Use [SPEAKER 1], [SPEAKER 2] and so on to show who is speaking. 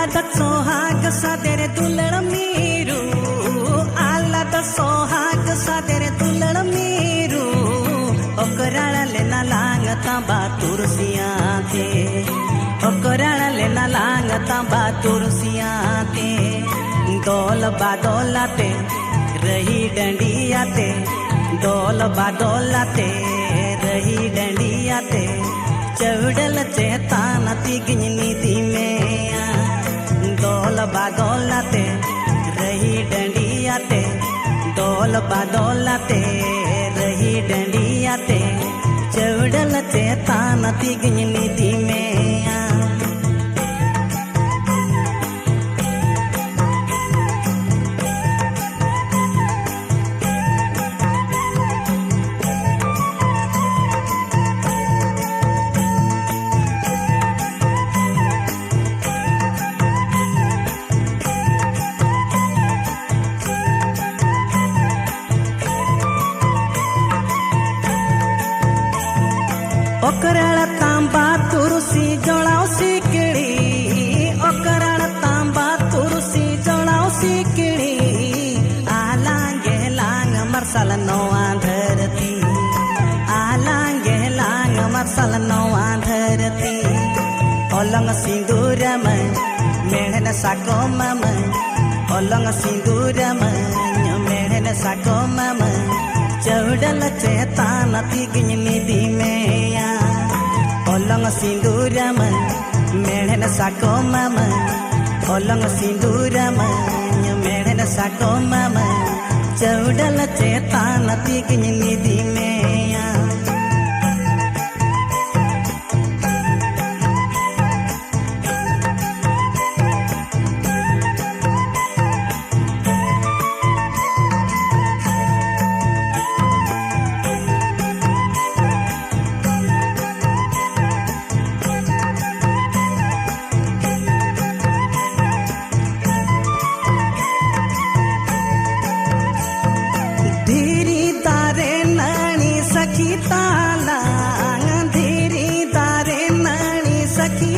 [SPEAKER 1] आलाद सोहाग सादेरे दुलड़ मीरू आलाद सोहाग सादेरे दुलड़ मीरू ओकराला लेना लांगता बातुरसिया थे ओकराला लेना लांगता बातुरसिया थे दौल बादौलाते रही डंडियाते दौल बादौलाते रही डंडियाते चौड़ल चेतान तिगनी दी में दौल बादौलाते रही डंडियाते दौल बादौलाते रही डंडियाते चौड़ल चेतान तिगनी दी में ओकराल तांबा तुरसी जड़ाओ सिकड़ी ओकराल तांबा तुरसी जड़ाओ सिकड़ी आलांगे लांग मरसल नौआ धरती आलांगे लांग मरसल नौआ धरती ओलंग सिंदूर में मेहन साको मम ओलंग सिंदूर में मेहन साको मम चौड़ल चेतान तिगनी दी में ओलंग सिंदूर में मेहन साको मम ओलंग सिंदूर में मेहन साको मम चौड़ल चेतान तिगनी दी में सखी ताला धीरी दारे नानी सखी